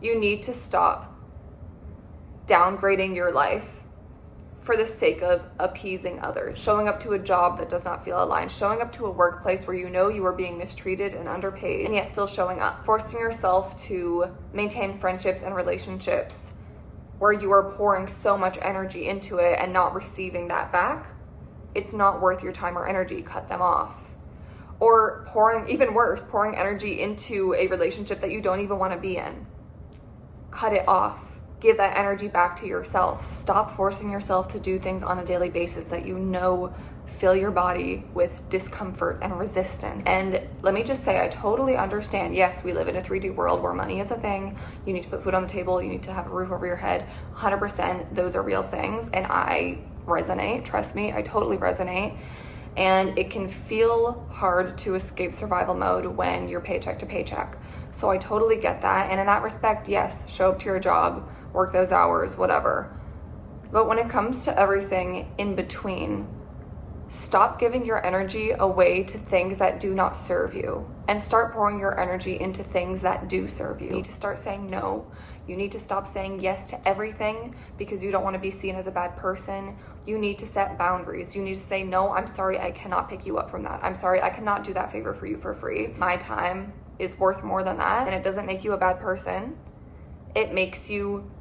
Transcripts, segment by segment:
You need to stop downgrading your life for the sake of appeasing others, showing up to a job that does not feel aligned, showing up to a workplace where you know you are being mistreated and underpaid, and yet still showing up, forcing yourself to maintain friendships and relationships where you are pouring so much energy into it and not receiving that back. It's not worth your time or energy. Cut them off. Or pouring, even worse, pouring energy into a relationship that you don't even want to be in. Cut it off. Give that energy back to yourself. Stop forcing yourself to do things on a daily basis that you know fill your body with discomfort and resistance. And let me just say, I totally understand. Yes, we live in a 3D world where money is a thing. You need to put food on the table. You need to have a roof over your head. 100%, those are real things. And I resonate. Trust me, I totally resonate. And it can feel hard to escape survival mode when you're paycheck to paycheck. So I totally get that. And in that respect, yes, show up to your job, work those hours, whatever. But when it comes to everything in between, stop giving your energy away to things that do not serve you and start pouring your energy into things that do serve you. You need to start saying no. You need to stop saying yes to everything because you don't want to be seen as a bad person. You need to set boundaries. You need to say, no, I'm sorry, I cannot pick you up from that. I'm sorry, I cannot do that favor for you for free. My time is worth more than that, and it doesn't make you a bad person. It makes you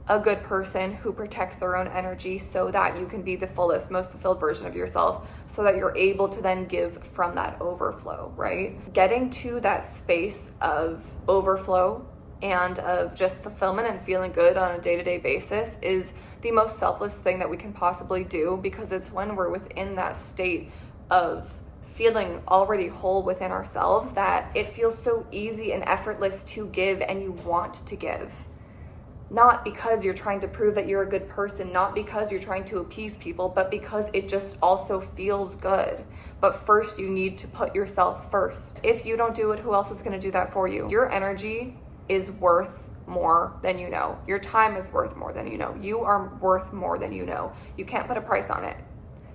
a good person who protects their own energy so that you can be the fullest, most fulfilled version of yourself, so that you're able to then give from that overflow, right? Getting to that space of overflow and of just fulfillment and feeling good on a day-to-day basis is the most selfless thing that we can possibly do, because it's when we're within that state of feeling already whole within ourselves that it feels so easy and effortless to give, and you want to give. Not because you're trying to prove that you're a good person, not because you're trying to appease people, but because it just also feels good. But first, you need to put yourself first. If you don't do it, who else is going to do that for you? Your energy is worth more than you know. Your time is worth more than you know. You are worth more than you know. You can't put a price on it.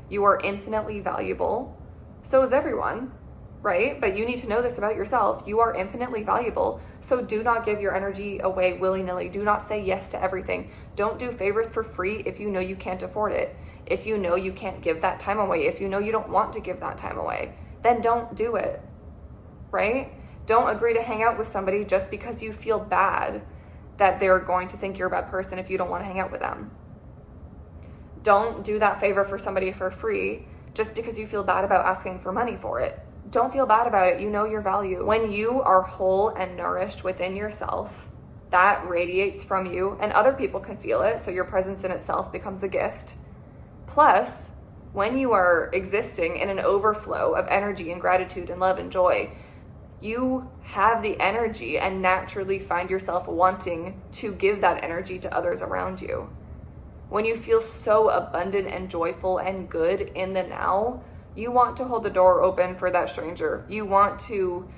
You are infinitely valuable. So is everyone, right? But you need to know this about yourself. You are infinitely valuable. So do not give your energy away willy-nilly. Do not say yes to everything. Don't do favors for free if you know you can't afford it. If you know you can't give that time away, if you know you don't want to give that time away, then don't do it, right? Don't agree to hang out with somebody just because you feel bad that they're going to think you're a bad person if you don't want to hang out with them. Don't do that favor for somebody for free just because you feel bad about asking for money for it. Don't feel bad about it. You know your value. When you are whole and nourished within yourself, that radiates from you and other people can feel it. So your presence in itself becomes a gift. Plus, when you are existing in an overflow of energy and gratitude and love and joy, you have the energy and naturally find yourself wanting to give that energy to others around you. When you feel so abundant and joyful and good in the now, you want to hold the door open for that stranger. You want to,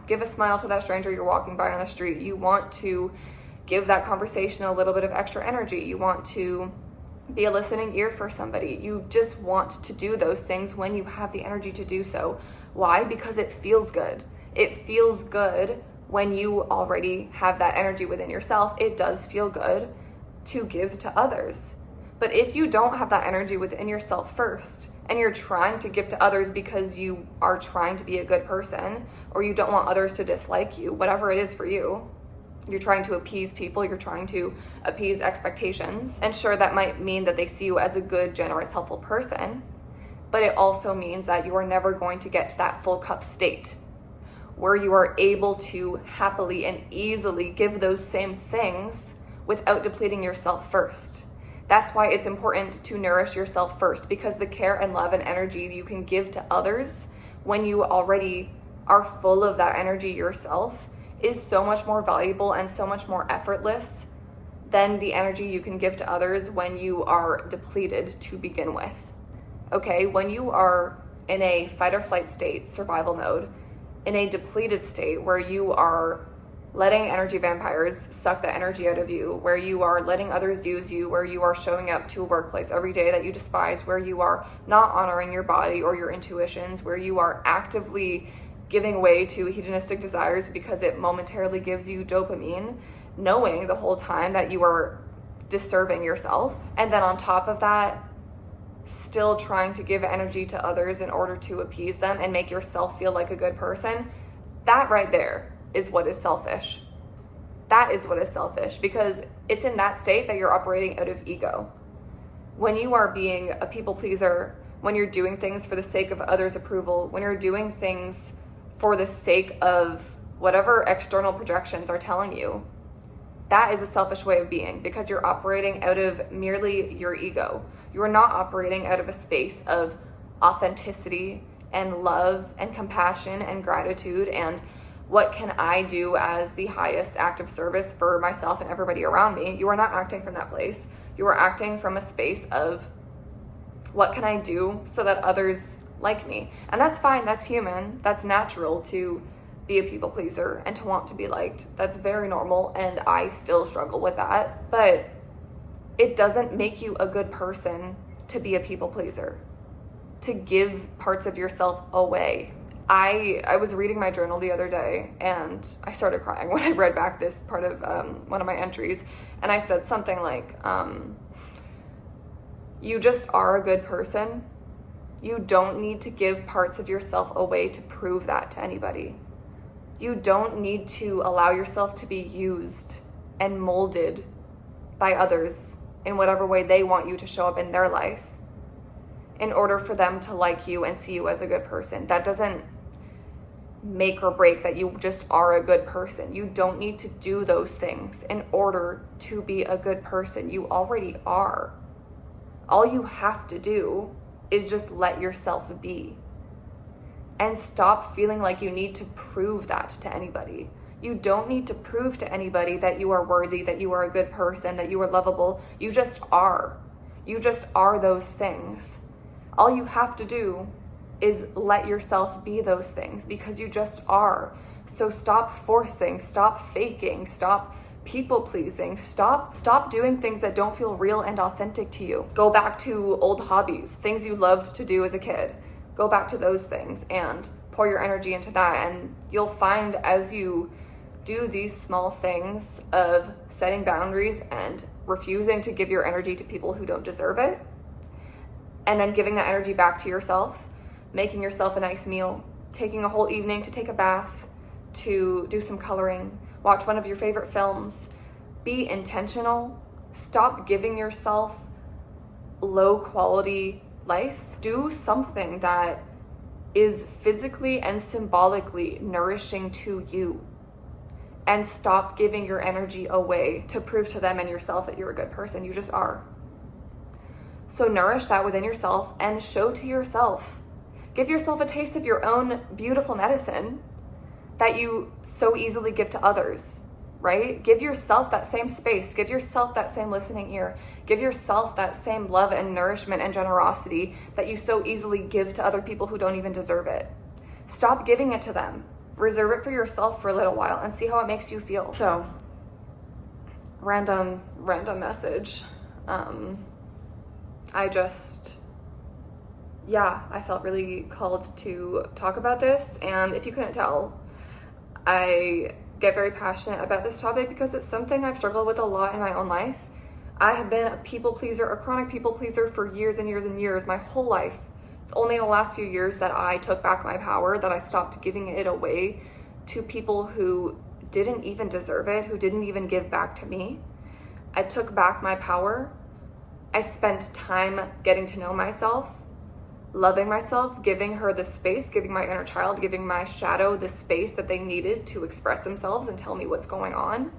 give a smile to that stranger you're walking by on the street. You want to give that conversation a little bit of extra energy. You want to be a listening ear for somebody. You just want to do those things when you have the energy to do so. Why? Because it feels good. It feels good when you already have that energy within yourself. It does feel good to give to others. But if you don't have that energy within yourself first, and you're trying to give to others because you are trying to be a good person, or you don't want others to dislike you, whatever it is for you, you're trying to appease people, you're trying to appease expectations. And sure, that might mean that they see you as a good, generous, helpful person, but it also means that you are never going to get to that full cup state where you are able to happily and easily give those same things without depleting yourself first. That's why it's important to nourish yourself first, because the care and love and energy you can give to others when you already are full of that energy yourself is so much more valuable and so much more effortless than the energy you can give to others when you are depleted to begin with. Okay, when you are in a fight or flight state, survival mode, in a depleted state where you are letting energy vampires suck the energy out of you, where you are letting others use you, where you are showing up to a workplace every day that you despise, where you are not honoring your body or your intuitions, where you are actively giving way to hedonistic desires because it momentarily gives you dopamine knowing the whole time that you are disserving yourself. And then on top of that, still trying to give energy to others in order to appease them and make yourself feel like a good person. That right there is what is selfish. That is what is selfish, because it's in that state that you're operating out of ego. When you are being a people pleaser, when you're doing things for the sake of others' approval, when you're doing things for the sake of whatever external projections are telling you, that is a selfish way of being, because you're operating out of merely your ego. You are not operating out of a space of authenticity and love and compassion and gratitude and what can I do as the highest act of service for myself and everybody around me. You are not acting from that place. You are acting from a space of what can I do so that others like me? And that's fine, that's human, that's natural to be a people pleaser and to want to be liked. That's very normal, and I still struggle with that. But it doesn't make you a good person to be a people pleaser, to give parts of yourself away. I was reading my journal the other day and I started crying when I read back this part of one of my entries, and I said something like, you just are a good person. You don't need to give parts of yourself away to prove that to anybody. You don't need to allow yourself to be used and molded by others in whatever way they want you to show up in their life in order for them to like you and see you as a good person. That doesn't make or break that you just are a good person. You don't need to do those things in order to be a good person. You already are. All you have to do is just let yourself be. And stop feeling like you need to prove that to anybody. You don't need to prove to anybody that you are worthy, that you are a good person, that you are lovable. You just are. You just are those things. All you have to do is let yourself be those things, because you just are. So stop forcing, stop faking, stop people pleasing, stop doing things that don't feel real and authentic to you. Go back to old hobbies, things you loved to do as a kid. Go back to those things and pour your energy into that, and you'll find as you do these small things of setting boundaries and refusing to give your energy to people who don't deserve it, and then giving that energy back to yourself, making yourself a nice meal, taking a whole evening to take a bath, to do some coloring, watch one of your favorite films, be intentional, stop giving yourself low quality life. Do something that is physically and symbolically nourishing to you, and stop giving your energy away to prove to them and yourself that you're a good person. You just are. So nourish that within yourself and show to yourself. Give yourself a taste of your own beautiful medicine that you so easily give to others, right? Give yourself that same space. Give yourself that same listening ear. Give yourself that same love and nourishment and generosity that you so easily give to other people who don't even deserve it. Stop giving it to them. Reserve it for yourself for a little while and see how it makes you feel. So, random message. I felt really called to talk about this, and if you couldn't tell, I get very passionate about this topic because it's something I've struggled with a lot in my own life. I have been a people pleaser, a chronic people pleaser for years and years and years, my whole life. It's only in the last few years that I took back my power, that I stopped giving it away to people who didn't even deserve it, who didn't even give back to me. I took back my power. I spent time getting to know myself, loving myself, giving her the space, giving my inner child, giving my shadow the space that they needed to express themselves and tell me what's going on.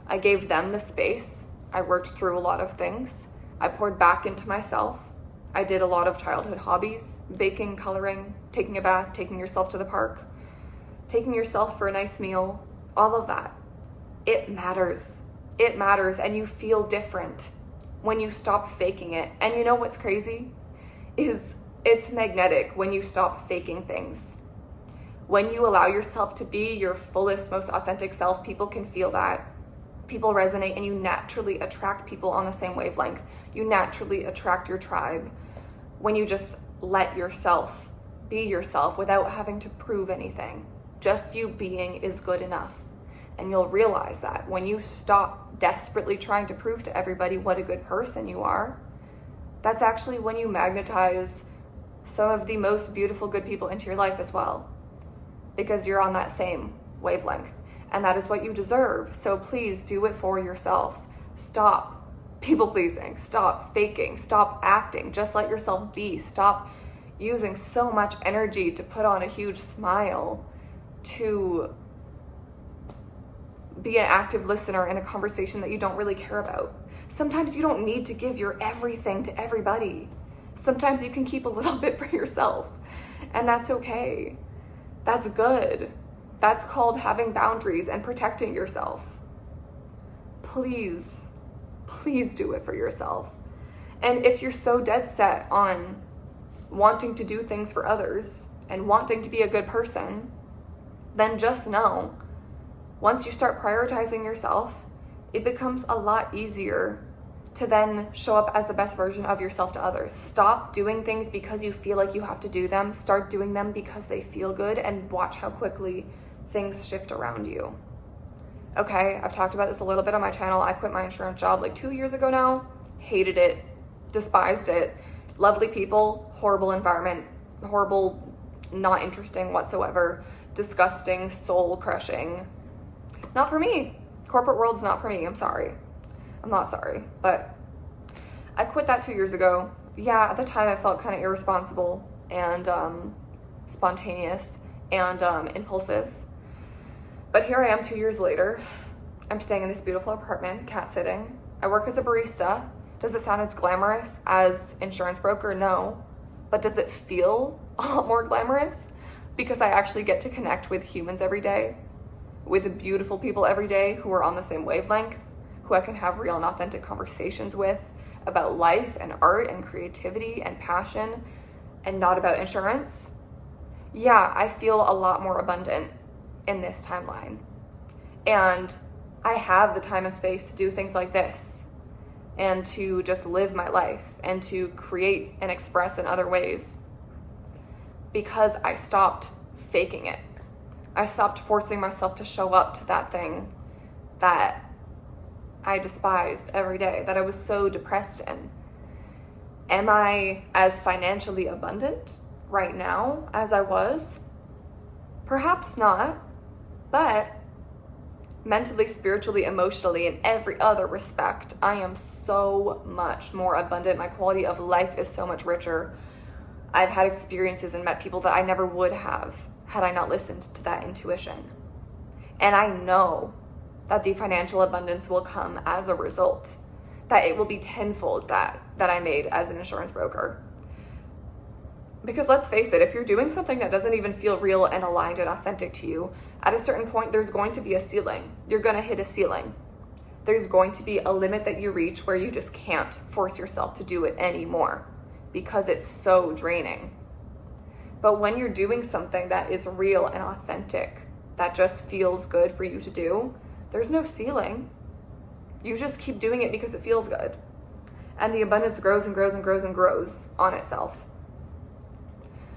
I gave them the space. I worked through a lot of things. I poured back into myself. I did a lot of childhood hobbies, baking, coloring, taking a bath, taking yourself to the park, taking yourself for a nice meal, all of that. It matters. It matters, and you feel different when you stop faking it. And you know what's crazy is it's magnetic when you stop faking things. When you allow yourself to be your fullest, most authentic self, people can feel that. People resonate, and you naturally attract people on the same wavelength. You naturally attract your tribe when you just let yourself be yourself without having to prove anything. Just you being is good enough. And you'll realize that when you stop desperately trying to prove to everybody what a good person you are, that's actually when you magnetize some of the most beautiful, good people into your life as well, because you're on that same wavelength, and that is what you deserve. So please do it for yourself. Stop people pleasing, stop faking, stop acting. Just let yourself be. Stop using so much energy to put on a huge smile, to be an active listener in a conversation that you don't really care about. Sometimes you don't need to give your everything to everybody. Sometimes you can keep a little bit for yourself, and that's okay. That's good. That's called having boundaries and protecting yourself. Please, please do it for yourself. And if you're so dead set on wanting to do things for others and wanting to be a good person, then just know, once you start prioritizing yourself, it becomes a lot easier to then show up as the best version of yourself to others. Stop doing things because you feel like you have to do them. Start doing them because they feel good, and watch how quickly things shift around you. Okay, I've talked about this a little bit on my channel. I quit my insurance job like 2 years ago now. Hated it, despised it. Lovely people, horrible environment, horrible, not interesting whatsoever, disgusting, soul crushing. Not for me. Corporate world's not for me. I'm sorry. I'm not sorry, but I quit that 2 years ago. Yeah, at the time I felt kind of irresponsible and spontaneous and impulsive. But here I am 2 years later. I'm staying in this beautiful apartment, cat sitting. I work as a barista. Does it sound as glamorous as insurance broker? No. But does it feel a lot more glamorous? Because I actually get to connect with humans every day, with beautiful people every day who are on the same wavelength, who I can have real and authentic conversations with about life and art and creativity and passion, and not about insurance. Yeah, I feel a lot more abundant in this timeline. And I have the time and space to do things like this, and to just live my life, and to create and express in other ways, because I stopped faking it. I stopped forcing myself to show up to that thing that I despised every day, that I was so depressed in. Am I as financially abundant right now as I was? Perhaps not, but mentally, spiritually, emotionally, in every other respect, I am so much more abundant. My quality of life is so much richer. I've had experiences and met people that I never would have had I not listened to that intuition. And I know that the financial abundance will come as a result, that it will be tenfold that I made as an insurance broker. Because let's face it, if you're doing something that doesn't even feel real and aligned and authentic to you, at a certain point, there's going to be a ceiling. You're going to hit a ceiling. There's going to be a limit that you reach where you just can't force yourself to do it anymore, because it's so draining. But when you're doing something that is real and authentic, that just feels good for you to do, there's no ceiling. You just keep doing it because it feels good. And the abundance grows and grows and grows and grows on itself.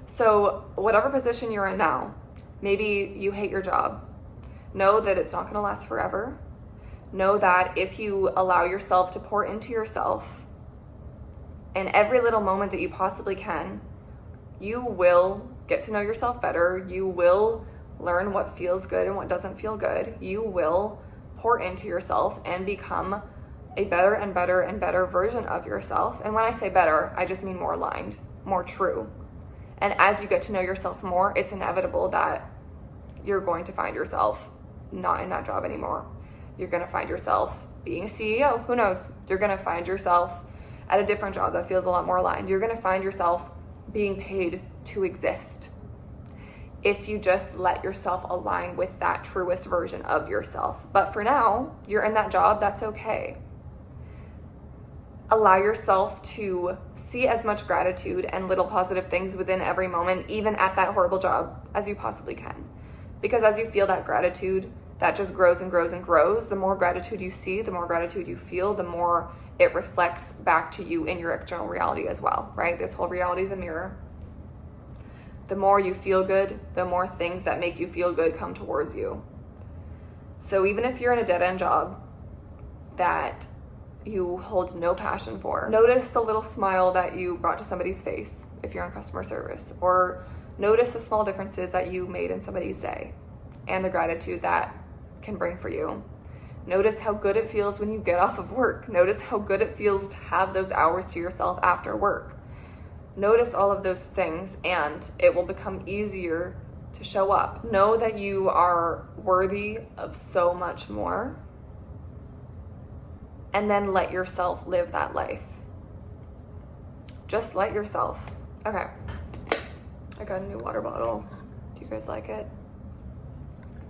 So whatever position you're in now, maybe you hate your job, know that it's not going to last forever. Know that if you allow yourself to pour into yourself in every little moment that you possibly can, you will get to know yourself better. You will learn what feels good and what doesn't feel good. You will pour into yourself and become a better and better and better version of yourself. And when I say better, I just mean more aligned, more true. And as you get to know yourself more, it's inevitable that you're going to find yourself not in that job anymore. You're going to find yourself being a CEO. Who knows? You're going to find yourself at a different job that feels a lot more aligned. You're going to find yourself being paid to exist, if you just let yourself align with that truest version of yourself. But for now, you're in that job, that's okay. Allow yourself to see as much gratitude and little positive things within every moment, even at that horrible job, as you possibly can. Because as you feel that gratitude, that just grows and grows and grows. The more gratitude you see, the more gratitude you feel, the more it reflects back to you in your external reality as well, right? This whole reality is a mirror. The more you feel good, the more things that make you feel good come towards you. So even if you're in a dead-end job that you hold no passion for, notice the little smile that you brought to somebody's face if you're in customer service, or notice the small differences that you made in somebody's day and the gratitude that can bring for you. Notice how good it feels when you get off of work. Notice how good it feels to have those hours to yourself after work. Notice all of those things, and it will become easier to show up. Know that you are worthy of so much more, and then let yourself live that life. Just let yourself. Okay, I got a new water bottle. Do you guys like it?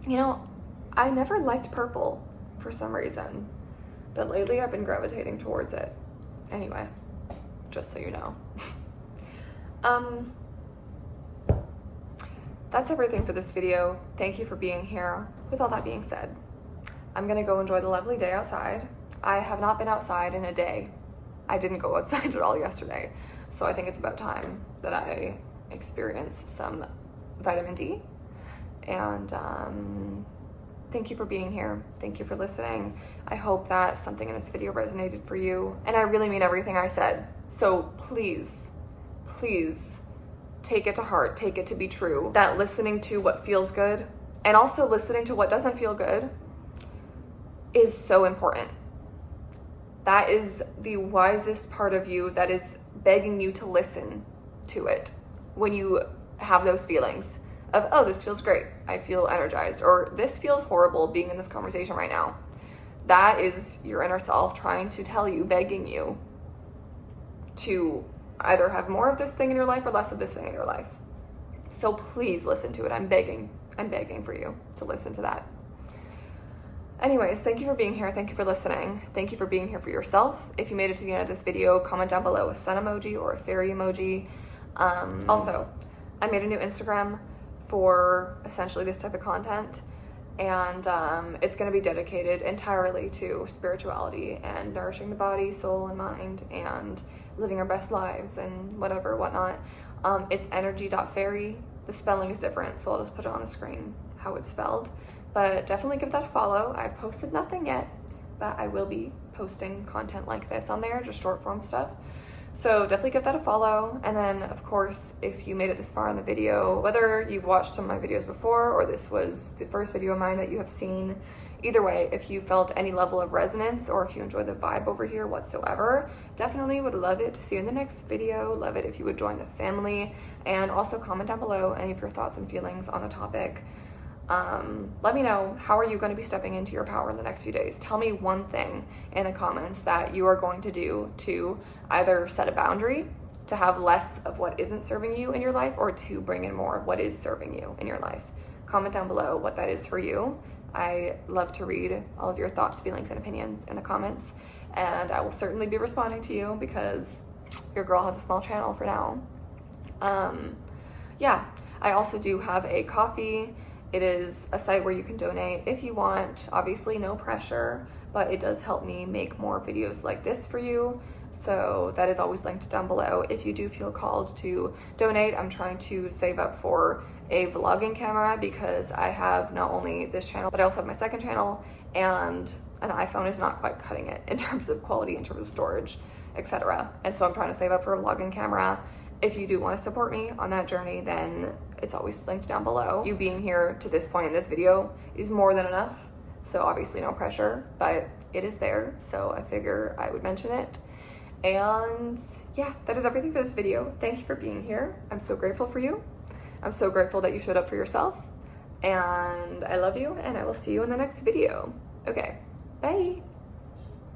You know, I never liked purple for some reason, but lately I've been gravitating towards it. Anyway, just so you know. That's everything for this video. Thank you for being here. With all that being said, I'm gonna go enjoy the lovely day outside. I have not been outside in a day. I didn't go outside at all yesterday, so I think it's about time that I experience some vitamin D. And thank you for being here. Thank you for listening. I hope that something in this video resonated for you, and I really mean everything I said. So please, please take it to heart, take it to be true, that listening to what feels good and also listening to what doesn't feel good is so important. That is the wisest part of you that is begging you to listen to it when you have those feelings of, oh, this feels great, I feel energized, or this feels horrible being in this conversation right now. That is your inner self trying to tell you, begging you to either have more of this thing in your life or less of this thing in your life. So please listen to it. I'm begging for you to listen to that. Anyways, thank you for being here. Thank you for listening. Thank you for being here for yourself. If you made it to the end of this video, comment down below a sun emoji or a fairy emoji. Also, I made a new Instagram for essentially this type of content, and it's going to be dedicated entirely to spirituality and nourishing the body, soul, and mind, and living our best lives and whatnot. It's energy.fairy. The spelling is different, so I'll just put it on the screen how it's spelled, but definitely give that a follow. I've posted nothing yet, but I will be posting content like this on there, just short form stuff. So definitely give that a follow. And then of course, if you made it this far in the video, whether you've watched some of my videos before or this was the first video of mine that you have seen, either way, if you felt any level of resonance or if you enjoy the vibe over here whatsoever, definitely would love it to see you in the next video. Love it if you would join the family, and also comment down below any of your thoughts and feelings on the topic. Let me know, how are you going to be stepping into your power in the next few days? Tell me one thing in the comments that you are going to do to either set a boundary, to have less of what isn't serving you in your life, or to bring in more of what is serving you in your life. Comment down below what that is for you. I love to read all of your thoughts, feelings, and opinions in the comments, and I will certainly be responding to you because your girl has a small channel for now. Yeah, I also do have a Ko-fi. It is a site where you can donate if you want. Obviously no pressure, but it does help me make more videos like this for you. So that is always linked down below if you do feel called to donate. I'm trying to save up for a vlogging camera because I have not only this channel, but I also have my second channel, and an iPhone is not quite cutting it in terms of quality, in terms of storage, etc. And so I'm trying to save up for a vlogging camera. If you do want to support me on that journey, then it's always linked down below. You being here to this point in this video is more than enough. So obviously no pressure, but it is there. So I figure I would mention it. And yeah, that is everything for this video. Thank you for being here. I'm so grateful for you. I'm so grateful that you showed up for yourself. And I love you, and I will see you in the next video. Okay, bye.